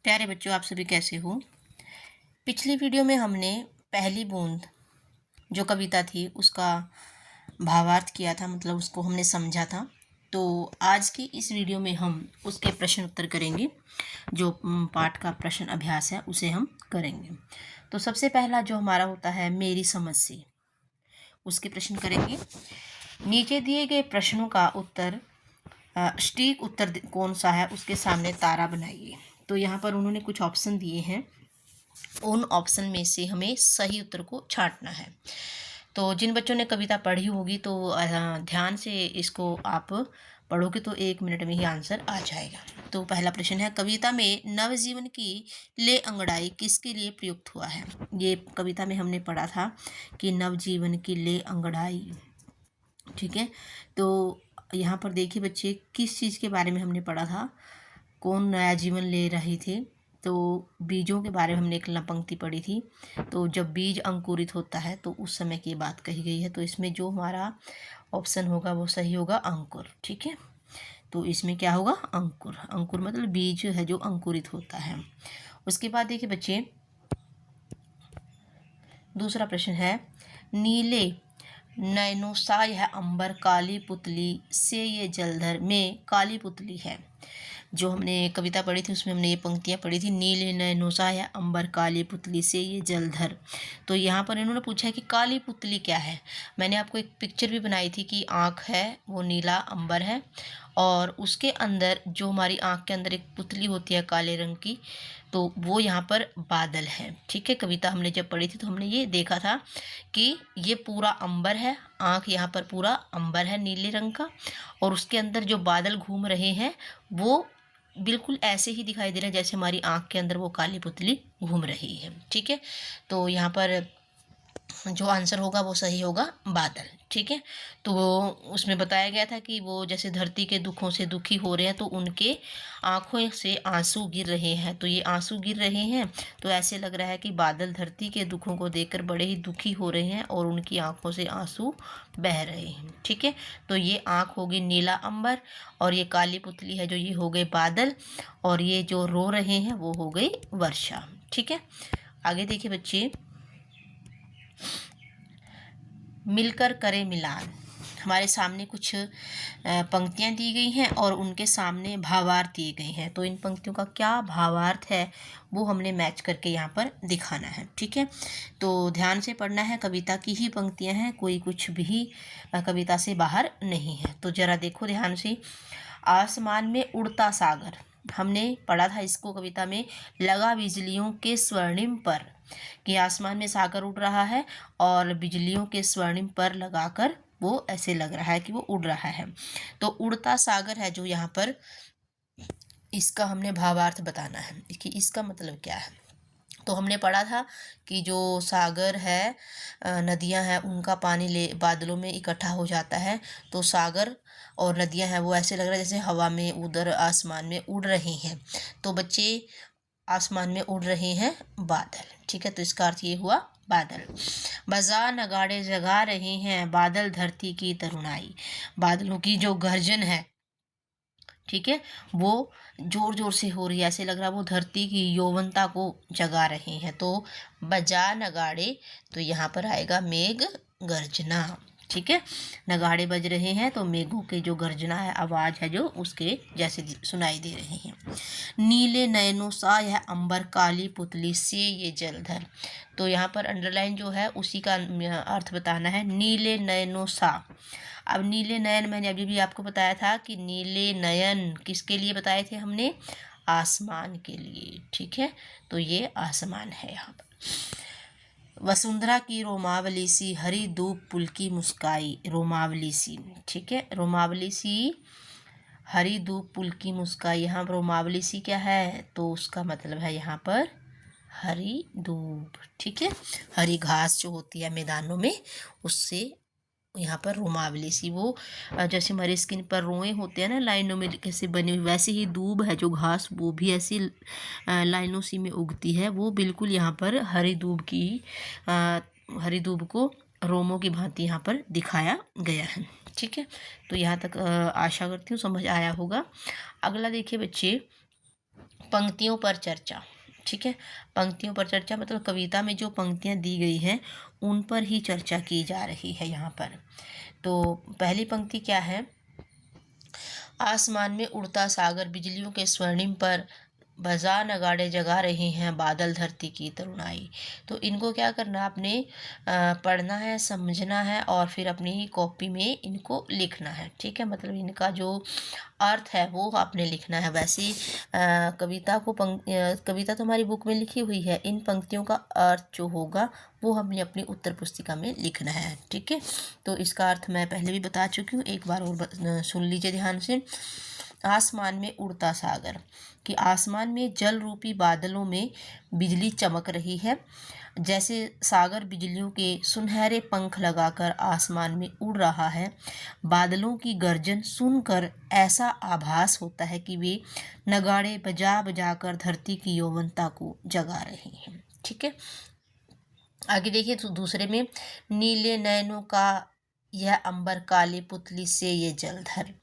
प्यारे बच्चों, आप सभी कैसे हो। पिछली वीडियो में हमने पहली बूंद जो कविता थी उसका भावार्थ किया था, मतलब उसको हमने समझा था। तो आज की इस वीडियो में हम उसके प्रश्न उत्तर करेंगे। जो पाठ का प्रश्न अभ्यास है उसे हम करेंगे। तो सबसे पहला जो हमारा होता है मेरी समझ से, उसके प्रश्न करेंगे। नीचे दिए गए प्रश्नों का उत्तर सटीक उत्तर कौन सा है उसके सामने तारा बनाइए। तो यहाँ पर उन्होंने कुछ ऑप्शन दिए हैं, उन ऑप्शन में से हमें सही उत्तर को छांटना है। तो जिन बच्चों ने कविता पढ़ी होगी तो ध्यान से इसको आप पढ़ोगे तो 1 मिनट में ही आंसर आ जाएगा। तो पहला प्रश्न है, कविता में नवजीवन की ले अंगड़ाई किसके लिए प्रयुक्त हुआ है। ये कविता में हमने पढ़ा था कि नवजीवन की ले अंगड़ाई, ठीक है। तो यहाँ पर देखिए बच्चे, किस चीज़ के बारे में हमने पढ़ा था, कौन नया जीवन ले रहे थे। तो बीजों के बारे में हमने एक पंक्ति पढ़ी थी। तो जब बीज अंकुरित होता है तो उस समय की बात कही गई है। तो इसमें जो हमारा ऑप्शन होगा वो सही होगा, अंकुर, ठीक है। तो इसमें क्या होगा, अंकुर। अंकुर मतलब बीज है जो अंकुरित होता है। उसके बाद देखिए बच्चे, दूसरा प्रश्न है, नीले नैनोसा यह अंबर काली पुतली से ये जलधर में काली पुतली है। जो हमने कविता पढ़ी थी उसमें हमने ये पंक्तियाँ पढ़ी थी, नीले नैनोसा यह अंबर काली पुतली से ये जलधर। तो यहाँ पर इन्होंने पूछा है कि काली पुतली क्या है। मैंने आपको एक पिक्चर भी बनाई थी कि आँख है वो नीला अंबर है, और उसके अंदर जो हमारी आँख के अंदर एक पुतली होती है काले रंग की, तो वो यहाँ पर बादल है, ठीक है। कविता हमने जब पढ़ी थी तो हमने ये देखा था कि ये पूरा अंबर है, आँख यहाँ पर पूरा अंबर है नीले रंग का, और उसके अंदर जो बादल घूम रहे हैं वो बिल्कुल ऐसे ही दिखाई दे रहा है जैसे हमारी आँख के अंदर वो काली पुतली घूम रही है, ठीक है। तो यहाँ पर जो आंसर होगा वो सही होगा, बादल, ठीक है। तो उसमें बताया गया था कि वो जैसे धरती के दुखों से दुखी हो रहे हैं तो उनके आंखों से आंसू गिर रहे हैं। तो ये आंसू गिर रहे हैं तो ऐसे लग रहा है कि बादल धरती के दुखों को देखकर बड़े ही दुखी हो रहे हैं और उनकी आंखों से आंसू बह रहे हैं, ठीक है। तो ये आंख होगी नीला अंबर, और ये काली पुतली है जो ये हो गए बादल, और ये जो रो रहे हैं वो हो गई वर्षा, ठीक है। आगे देखिए बच्चे, मिलकर करें मिलान। हमारे सामने कुछ पंक्तियाँ दी गई हैं और उनके सामने भावार्थ दिए गए हैं। तो इन पंक्तियों का क्या भावार्थ है वो हमने मैच करके यहाँ पर दिखाना है, ठीक है। तो ध्यान से पढ़ना है, कविता की ही पंक्तियाँ हैं, कोई कुछ भी कविता से बाहर नहीं है। तो ज़रा देखो ध्यान से, आसमान में उड़ता सागर, हमने पढ़ा था इसको कविता में, लगा बिजलियों के स्वर्णिम पर, कि आसमान में सागर उड़ रहा है और बिजलियों के स्वर्णिम पर लगाकर वो ऐसे लग रहा है कि वो उड़ रहा है। तो उड़ता सागर है जो यहाँ पर, इसका हमने भावार्थ बताना है कि इसका मतलब क्या है। तो हमने पढ़ा था कि जो सागर है, नदियां हैं, उनका पानी ले बादलों में इकट्ठा हो जाता है। तो सागर और नदियां हैं वो ऐसे लग रहा है जैसे हवा में उधर आसमान में उड़ रही हैं। तो बच्चे, आसमान में उड़ रहे हैं बादल, ठीक है। तो इसका अर्थ ये हुआ बादल। बाजार नगाड़े जगा रहे हैं बादल धरती की तरुणाई, बादलों की जो गर्जन है, ठीक है, वो जोर जोर से हो रही है, ऐसे लग रहा है वो धरती की यौवनता को जगा रहे हैं। तो बजा नगाड़े, तो यहाँ पर आएगा मेघ गर्जना, ठीक है। नगाड़े बज रहे हैं तो मेघों के जो गर्जना है, आवाज है जो उसके जैसे सुनाई दे रहे हैं। नीले नयनों सा यह अंबर काली पुतली से ये जलधर। तो यहाँ पर अंडरलाइन जो है उसी का अर्थ बताना है, नीले नयनों सा। अब नीले नयन मैंने अभी भी आपको बताया था कि नीले नयन किसके लिए बताए थे हमने, आसमान के लिए, ठीक है। तो ये आसमान है यहाँ पर। वसुंधरा की रोमावली सी हरी धूप पुल की मुस्काई, रोमावली सी, ठीक है, रोमावली सी हरी धूप पुल की मुस्काई। यहाँ रोमावली सी क्या है, तो उसका मतलब है यहाँ पर हरी धूप, ठीक है। हरी घास जो होती है मैदानों में, उससे यहाँ पर रोमावली सी, वो जैसे हमारे स्किन पर रोए होते हैं ना लाइनों में कैसे बनी हुई, वैसे ही दूब है जो घास, वो भी ऐसी लाइनों सी में उगती है। वो बिल्कुल यहाँ पर हरी दूब की, हरी दूब को रोमों की भांति यहाँ पर दिखाया गया है, ठीक है। तो यहाँ तक आशा करती हूँ समझ आया होगा। अगला देखिए बच्चे, पंक्तियों पर चर्चा। ठीक है, पंक्तियों पर चर्चा मतलब कविता में जो पंक्तियाँ दी गई हैं उन पर ही चर्चा की जा रही है यहाँ पर। तो पहली पंक्ति क्या है? आसमान में उड़ता सागर बिजलियों के स्वर्णिम पर बजा नगाड़े जगा रहे हैं बादल धरती की तरुणाई। तो इनको क्या करना, आपने पढ़ना है, समझना है और फिर अपनी कॉपी में इनको लिखना है। ठीक है, मतलब इनका जो अर्थ है वो आपने लिखना है। वैसे कविता तो हमारी बुक में लिखी हुई है, इन पंक्तियों का अर्थ जो होगा वो हमने अपनी उत्तर पुस्तिका में लिखना है। ठीक है, तो इसका अर्थ मैं पहले भी बता चुकी हूँ, एक बार और सुन लीजिए ध्यान से। आसमान में उड़ता सागर, कि आसमान में जल रूपी बादलों में बिजली चमक रही है। जैसे सागर बिजलियों के सुनहरे पंख लगाकर आसमान में उड़ रहा है। बादलों की गर्जन सुनकर ऐसा आभास होता है कि वे नगाड़े बजा बजा कर धरती की यौवनता को जगा रहे हैं। ठीक है, आगे देखिए तो दूसरे में, नीले नयनों का यह अंबर काले पुतली से ये जलधर,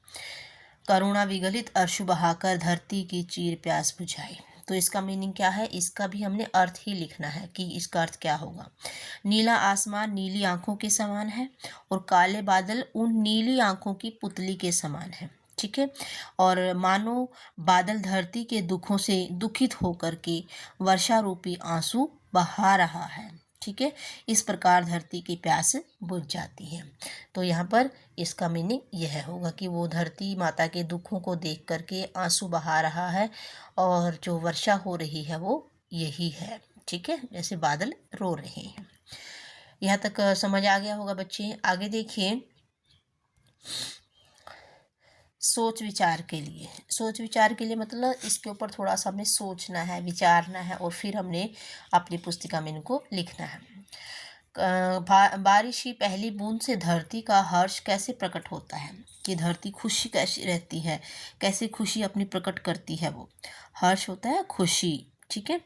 करुणा विगलित अश्रु बहाकर धरती की चीर प्यास बुझाई। तो इसका मीनिंग क्या है? इसका भी हमने अर्थ ही लिखना है कि इसका अर्थ क्या होगा। नीला आसमान नीली आंखों के समान है और काले बादल उन नीली आंखों की पुतली के समान है। ठीक है, और मानो बादल धरती के दुखों से दुखित होकर के वर्षा रूपी आंसू बहा रहा है। ठीक है, इस प्रकार धरती की प्यास बुझ जाती है। तो यहाँ पर इसका मीनिंग यह होगा कि वो धरती माता के दुखों को देख करके आंसू बहा रहा है और जो वर्षा हो रही है वो यही है। ठीक है, जैसे बादल रो रहे हैं। यहाँ तक समझ आ गया होगा बच्चे। आगे देखिए, सोच विचार के लिए। सोच विचार के लिए मतलब इसके ऊपर थोड़ा सा हमें सोचना है, विचारना है और फिर हमने अपनी पुस्तिका में इनको लिखना है। बारिश की पहली बूंद से धरती का हर्ष कैसे प्रकट होता है, कि धरती खुशी कैसी रहती है, कैसे खुशी अपनी प्रकट करती है। वो हर्ष होता है खुशी। ठीक है,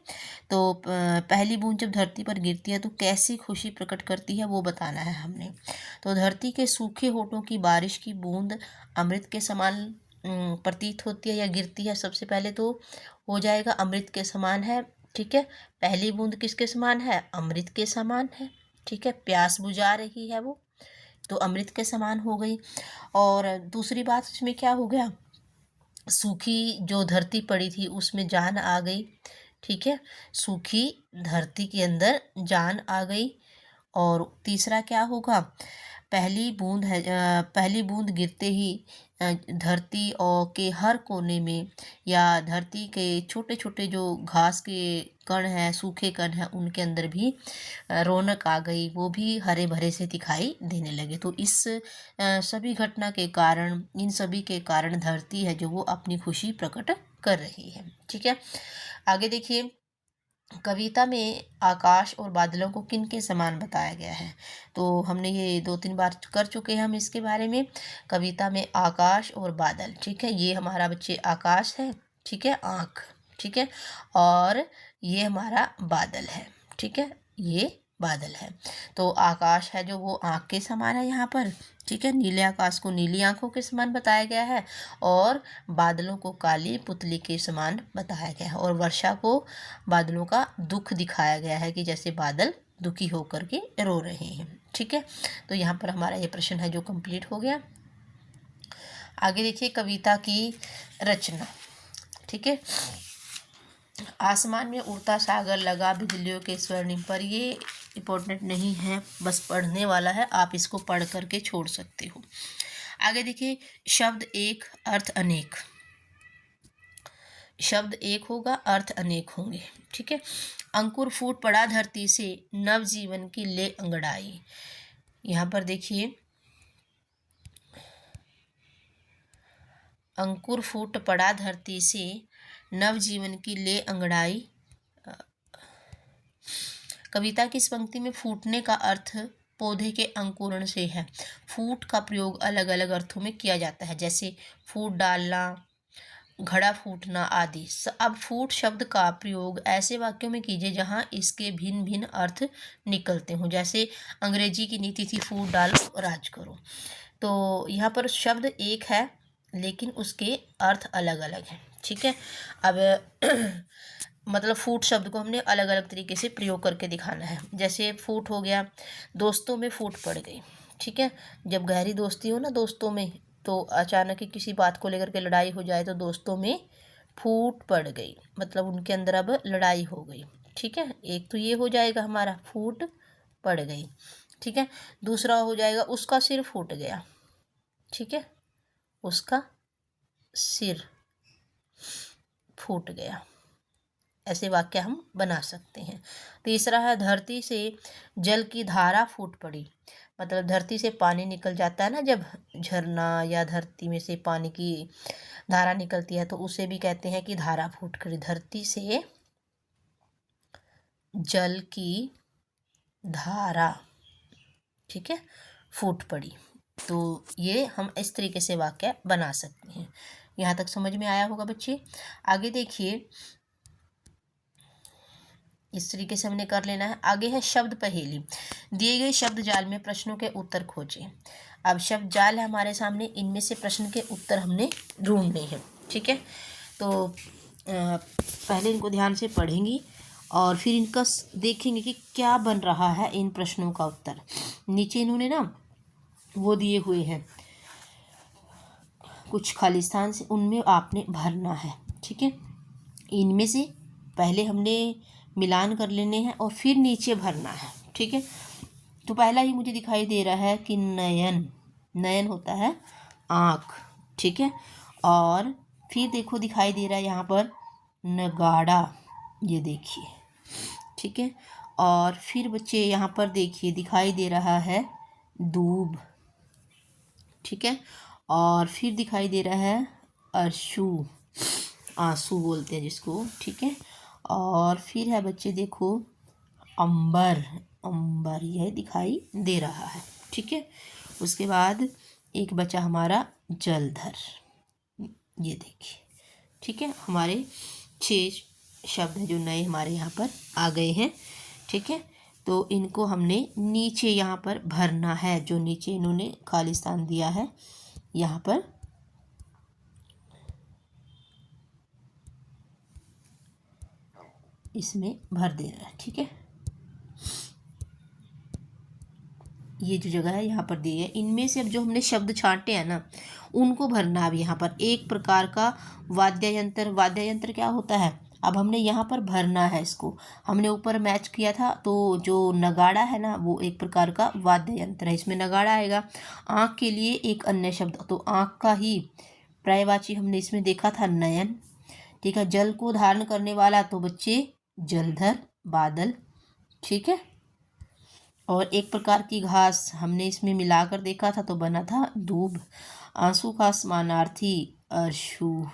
तो पहली बूंद जब धरती पर गिरती है तो कैसी खुशी प्रकट करती है वो बताना है हमने। तो धरती के सूखे होठों की बारिश की बूंद अमृत के समान प्रतीत होती है या गिरती है। सबसे पहले तो हो जाएगा अमृत के समान है। ठीक है, पहली बूंद किसके समान है? अमृत के समान है। ठीक है, प्यास बुझा रही है वो, तो अमृत के समान हो गई। और दूसरी बात इसमें क्या हो गया, सूखी जो धरती पड़ी थी उसमें जान आ गई। ठीक है, सूखी धरती के अंदर जान आ गई। और तीसरा क्या होगा, पहली बूंद है, पहली बूंद गिरते ही धरती और के हर कोने में या धरती के छोटे छोटे जो घास के कण हैं, सूखे कण हैं, उनके अंदर भी रौनक आ गई, वो भी हरे भरे से दिखाई देने लगे। तो इस सभी घटना के कारण, इन सभी के कारण धरती है जो वो अपनी खुशी प्रकट कर रही है। ठीक है, आगे देखिए, कविता में आकाश और बादलों को किन के समान बताया गया है। तो हमने ये 2-3 बार कर चुके हैं हम इसके बारे में। कविता में आकाश और बादल, ठीक है, ये हमारा बच्चे आकाश है। ठीक है, आँख। ठीक है, और ये हमारा बादल है। ठीक है, ये बादल है। तो आकाश है जो वो आँख के समान है यहाँ पर। ठीक है, नीले आकाश को नीली आंखों के समान बताया गया है और बादलों को काली पुतली के समान बताया गया है। और वर्षा को बादलों का दुख दिखाया गया है कि जैसे बादल दुखी होकर के रो रहे हैं। ठीक है, तो यहाँ पर हमारा ये प्रश्न है जो कंप्लीट हो गया। आगे देखिए, कविता की रचना। ठीक है, आसमान में उड़ता सागर लगा बिजलियों के स्वर्णिम पर, ये इम्पोर्टेंट नहीं है, बस पढ़ने वाला है, आप इसको पढ़ करके छोड़ सकते हो। आगे देखिए, शब्द एक अर्थ अनेक। शब्द एक होगा, अर्थ अनेक होंगे। ठीक है, अंकुर फूट पड़ा धरती से नव जीवन की ले अंगड़ाई। यहाँ पर देखिए, अंकुर फूट पड़ा धरती से नव जीवन की ले अंगड़ाई। कविता की इस पंक्ति में फूटने का अर्थ पौधे के अंकुरण से है। फूट का प्रयोग अलग अलग अर्थों में किया जाता है, जैसे फूट डालना, घड़ा फूटना आदि। अब फूट शब्द का प्रयोग ऐसे वाक्यों में कीजिए जहां इसके भिन्न भिन्न अर्थ निकलते हों। जैसे अंग्रेजी की नीति थी, फूट डालो राज करो। तो यहाँ पर शब्द एक है लेकिन उसके अर्थ अलग अलग हैं। ठीक है। अब मतलब फूट शब्द को हमने अलग अलग तरीके से प्रयोग करके दिखाना है। जैसे फूट हो गया, दोस्तों में फूट पड़ गई, ठीक है। जब गहरी दोस्ती हो ना दोस्तों में, तो अचानक ही किसी बात को लेकर के लड़ाई हो जाए तो दोस्तों में फूट पड़ गई, मतलब उनके अंदर अब लड़ाई हो गई, ठीक है। एक तो ये हो जाएगा हमारा फूट पड़ गई, ठीक है। दूसरा हो जाएगा उसका सिर फूट गया, ठीक है, उसका सिर फूट गया। ऐसे वाक्य हम बना सकते हैं। तीसरा है धरती से जल की धारा फूट पड़ी, मतलब धरती से पानी निकल जाता है ना, जब झरना या धरती में से पानी की धारा निकलती है तो उसे भी कहते हैं कि धारा फूट पड़ी। धरती से जल की धारा, ठीक है, फूट पड़ी। तो ये हम इस तरीके से वाक्य बना सकते हैं। यहाँ तक समझ में आया होगा बच्चे। आगे देखिए, इस तरीके से हमने कर लेना है। आगे है शब्द पहेली। दिए गए शब्द जाल में प्रश्नों के उत्तर खोजें। अब शब्द जाल है हमारे सामने, इनमें से प्रश्न के उत्तर हमने ढूंढने हैं, ठीक है। तो पहले इनको ध्यान से पढ़ेंगी और फिर इनका देखेंगे कि क्या बन रहा है इन प्रश्नों का उत्तर। नीचे इन्होंने ना वो दिए हुए हैं कुछ खालिस्तान से, उनमें आपने भरना है, ठीक है। इनमें से पहले हमने मिलान कर लेने हैं और फिर नीचे भरना है, ठीक है। तो पहला ही मुझे दिखाई दे रहा है कि नयन, नयन होता है आँख, ठीक है। और फिर देखो दिखाई दे रहा है यहाँ पर नगाड़ा, ये देखिए, ठीक है। और फिर बच्चे यहाँ पर देखिए दिखाई दे रहा है दूब, ठीक है। और फिर दिखाई दे रहा है अश्रु, आंसू बोलते हैं जिसको, ठीक है। और फिर है बच्चे देखो अंबर, अंबर यह दिखाई दे रहा है, ठीक है। उसके बाद एक बचा हमारा जलधर, ये देखिए, ठीक है। हमारे 6 शब्द हैं जो नए हमारे यहाँ पर आ गए हैं, ठीक है। तो इनको हमने नीचे यहाँ पर भरना है, जो नीचे इन्होंने खालिस्तान दिया है यहाँ पर इसमें भर देना है, ठीक है। ये जो जगह है यहाँ पर दी है, इनमें से अब जो हमने शब्द छांटे हैं ना उनको भरना। अब यहाँ पर एक प्रकार का वाद्य यंत्र, वाद्य यंत्र क्या होता है, अब हमने यहाँ पर भरना है इसको। हमने ऊपर मैच किया था, तो जो नगाड़ा है ना वो एक प्रकार का वाद्य यंत्र है, इसमें नगाड़ा आएगा। आँख के लिए एक अन्य शब्द, तो आँख का ही पर्यायवाची हमने इसमें देखा था नयन, ठीक है। जल को धारण करने वाला तो बच्चे जलधर, बादल, ठीक है। और एक प्रकार की घास हमने इसमें मिलाकर देखा था तो बना था दूब। आंसू का समानार्थी अश्रु,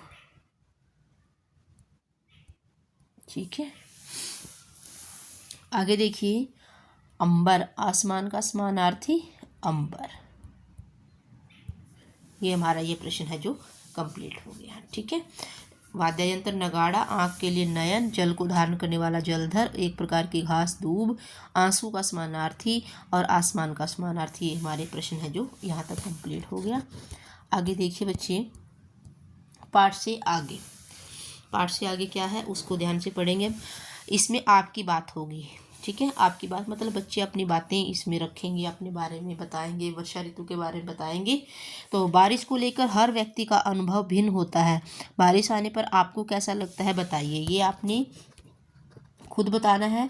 ठीक है। आगे देखिए अंबर, आसमान का समानार्थी अंबर। ये हमारा ये प्रश्न है जो कंप्लीट हो गया, ठीक है। वाद्य यंत्र नगाड़ा, आँख के लिए नयन, जल को धारण करने वाला जलधर, एक प्रकार की घास दूब, आंसू का समानार्थी और आसमान का समानार्थी। ये हमारे प्रश्न है जो यहाँ तक कंप्लीट हो गया। आगे देखिए बच्चे, पाठ से आगे, पाठ से आगे क्या है उसको ध्यान से पढ़ेंगे। इसमें आपकी बात होगी, ठीक है। आपकी बात मतलब बच्चे अपनी बातें इसमें रखेंगे, अपने बारे में बताएंगे, वर्षा ऋतु के बारे में बताएंगे। तो बारिश को लेकर हर व्यक्ति का अनुभव भिन्न होता है, बारिश आने पर आपको कैसा लगता है बताइए। ये आपने खुद बताना है।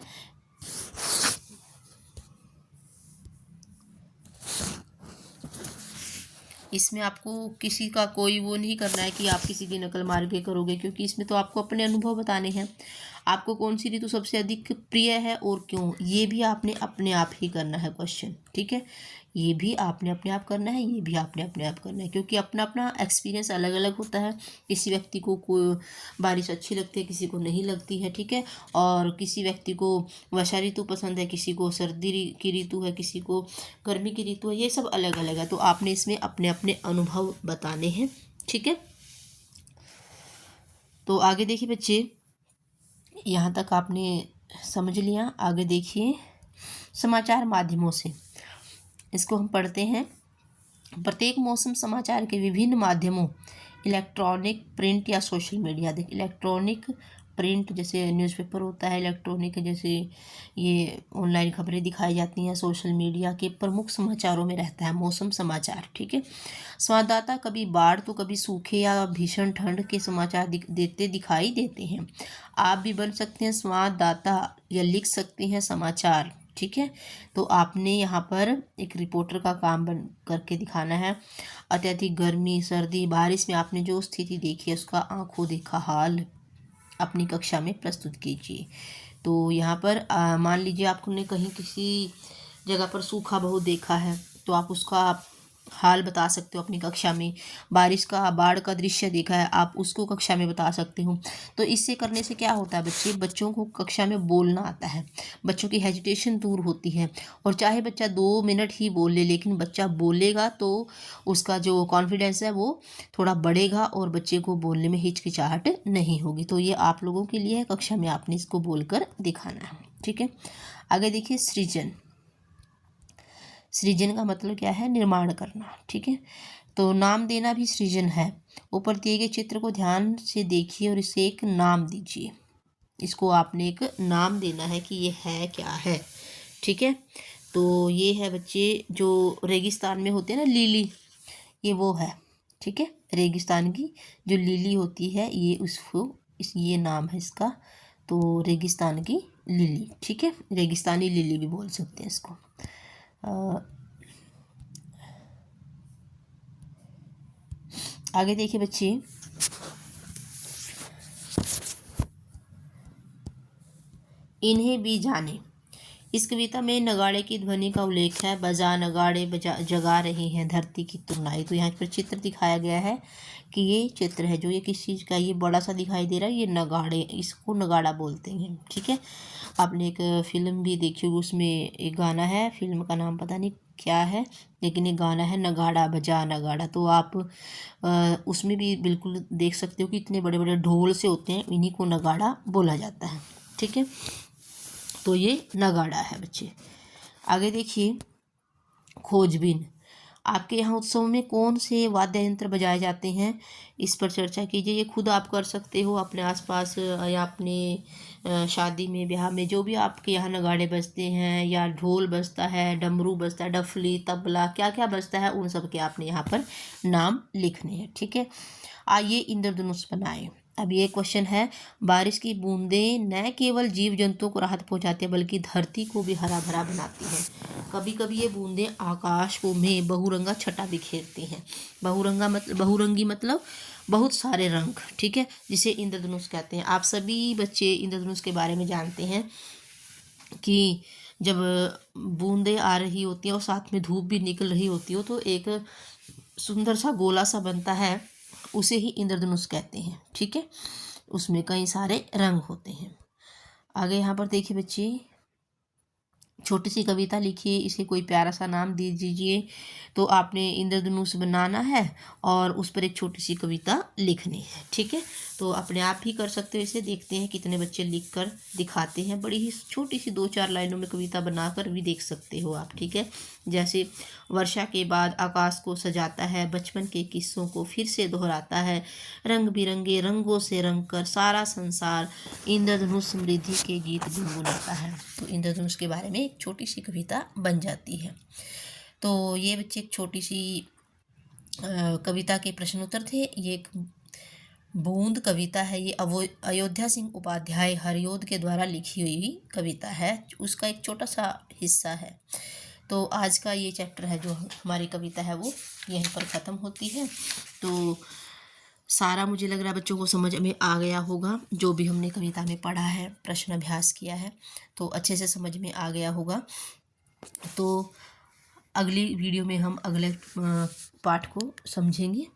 इसमें आपको किसी का कोई वो नहीं करना है कि आप किसी की नकल मार के करोगे, क्योंकि इसमें तो आपको अपने अनुभव बताने हैं। आपको कौन सी ऋतु सबसे अधिक प्रिय है और क्यों, ये भी आपने अपने आप ही करना है क्वेश्चन, ठीक है। ये भी आपने अपने आप करना है, ये भी आपने अपने आप करना है, क्योंकि अपना अपना एक्सपीरियंस अलग अलग होता है। किसी व्यक्ति को कोई बारिश अच्छी लगती है, किसी को नहीं लगती है, ठीक है। और किसी व्यक्ति को वर्षा ऋतु पसंद है, किसी को सर्दी की ऋतु है, किसी को गर्मी की ऋतु है, ये सब अलग अलग है। तो आपने इसमें अपने अपने अनुभव बताने हैं, ठीक है। तो आगे देखिए बच्चे, यहाँ तक आपने समझ लिया। आगे देखिए समाचार माध्यमों से, इसको हम पढ़ते हैं। प्रत्येक मौसम समाचार के विभिन्न माध्यमों इलेक्ट्रॉनिक, प्रिंट या सोशल मीडिया। देख, इलेक्ट्रॉनिक प्रिंट जैसे न्यूज़पेपर होता है, इलेक्ट्रॉनिक जैसे ये ऑनलाइन खबरें दिखाई जाती हैं, सोशल मीडिया के प्रमुख समाचारों में रहता है मौसम समाचार। ठीक है, संवाददाता कभी बाढ़ तो कभी सूखे या भीषण ठंड के समाचार देते दिखाई देते हैं। आप भी बन सकते हैं संवाददाता या लिख सकते हैं समाचार। ठीक है, तो आपने यहाँ पर एक रिपोर्टर का काम बन करके दिखाना है। अत्यधिक गर्मी, सर्दी, बारिश में आपने जो स्थिति देखी है उसका आंखों देखा हाल अपनी कक्षा में प्रस्तुत कीजिए। तो यहाँ पर मान लीजिए आपने कहीं किसी जगह पर सूखा बहुत देखा है तो आप उसका हाल बता सकते हो अपनी कक्षा में। बारिश का, बाढ़ का दृश्य देखा है, आप उसको कक्षा में बता सकते हो। तो इससे करने से क्या होता है बच्चों को कक्षा में बोलना आता है, बच्चों की हेजिटेशन दूर होती है। और चाहे बच्चा 2 मिनट ही बोल ले, लेकिन बच्चा बोलेगा तो उसका जो कॉन्फिडेंस है वो थोड़ा बढ़ेगा और बच्चे को बोलने में हिचकिचाहट नहीं होगी। तो ये आप लोगों के लिए है, कक्षा में आपने इसको बोलकर दिखाना है। ठीक है, आगे देखिए सृजन। सृजन का मतलब क्या है? निर्माण करना। ठीक है, तो नाम देना भी सृजन है। ऊपर दिए गए चित्र को ध्यान से देखिए और इसे एक नाम दीजिए। इसको आपने एक नाम देना है कि ये है क्या है। ठीक है, तो ये है बच्चे जो रेगिस्तान में होते हैं ना लिली, ये वो है। ठीक है, रेगिस्तान की जो लिली होती है ये ये नाम है इसका, तो रेगिस्तान की लिली। ठीक है, रेगिस्तानी लिली भी बोल सकते हैं इसको। आगे देखिए बच्चे, इन्हें भी जाने। इस कविता में नगाड़े की ध्वनि का उल्लेख है। बजा नगाड़े बजा जगा रहे हैं धरती की तुरनाई। तो यहाँ पर चित्र दिखाया गया है कि ये चित्र है जो ये किस चीज़ का, ये बड़ा सा दिखाई दे रहा है, ये नगाड़े, इसको नगाड़ा बोलते हैं। ठीक है, आपने एक फिल्म भी देखी होगी, उसमें एक गाना है, फिल्म का नाम पता नहीं क्या है, लेकिन एक गाना है नगाड़ा बजा नगाड़ा। तो आप उसमें भी बिल्कुल देख सकते हो कि इतने बड़े बड़े ढोल से होते हैं, इन्हीं को नगाड़ा बोला जाता है। ठीक है, तो ये नगाड़ा है बच्चे। आगे देखिए, खोजबीन। आपके यहाँ उत्सव में कौन से वाद्य यंत्र बजाए जाते हैं, इस पर चर्चा कीजिए। ये खुद आप कर सकते हो अपने आसपास या अपने शादी में, ब्याह में, जो भी आपके यहाँ नगाड़े बजते हैं या ढोल बजता है, डमरू बजता है, डफली, तबला, क्या क्या बजता है, उन सब के आपने यहाँ पर नाम लिखने हैं। ठीक है, आइए इंद्रधनुष बनाएं। अब ये क्वेश्चन है, बारिश की बूंदें न केवल जीव जंतुओं को राहत पहुंचाती है बल्कि धरती को भी हरा भरा बनाती है। कभी कभी ये बूंदें आकाश को में बहुरंगा छटा बिखेरती हैं। बहुरंगी मतलब बहुत सारे रंग। ठीक है, जिसे इंद्रधनुष कहते हैं। आप सभी बच्चे इंद्रधनुष के बारे में जानते हैं कि जब बूंदें आ रही होती हैं और साथ में धूप भी निकल रही होती हो तो एक सुंदर सा गोला सा बनता है, उसे ही इंद्रधनुष कहते हैं। ठीक है, उसमें कई सारे रंग होते हैं। आगे यहाँ पर देखिए बच्चे, छोटी सी कविता लिखिए, इसे कोई प्यारा सा नाम दे दीजिए। तो आपने इंद्रधनुष बनाना है और उस पर एक छोटी सी कविता लिखनी है। ठीक है, तो अपने आप ही कर सकते हो इसे। देखते हैं कितने बच्चे लिख कर दिखाते हैं। बड़ी ही छोटी सी 2-4 लाइनों में कविता बनाकर भी देख सकते हो आप। ठीक है, जैसे वर्षा के बाद आकाश को सजाता है, बचपन के किस्सों को फिर से दोहराता है, रंग बिरंगे रंगों से रंग कर सारा संसार इंद्रधनुष समृद्धि के गीत गुनगुनाता है। तो इंद्रधनुष के बारे में एक छोटी सी कविता बन जाती है। तो ये बच्चे एक छोटी सी कविता के प्रश्न उत्तर थे। ये एक बूंद कविता है, ये अयोध्या सिंह उपाध्याय हरिओद के द्वारा लिखी हुई कविता है, उसका एक छोटा सा हिस्सा है। तो आज का ये चैप्टर है जो हमारी कविता है वो यहीं पर ख़त्म होती है। तो सारा मुझे लग रहा है बच्चों को समझ में आ गया होगा, जो भी हमने कविता में पढ़ा है, प्रश्न अभ्यास किया है, तो अच्छे से समझ में आ गया होगा। तो अगली वीडियो में हम अगले पाठ को समझेंगे।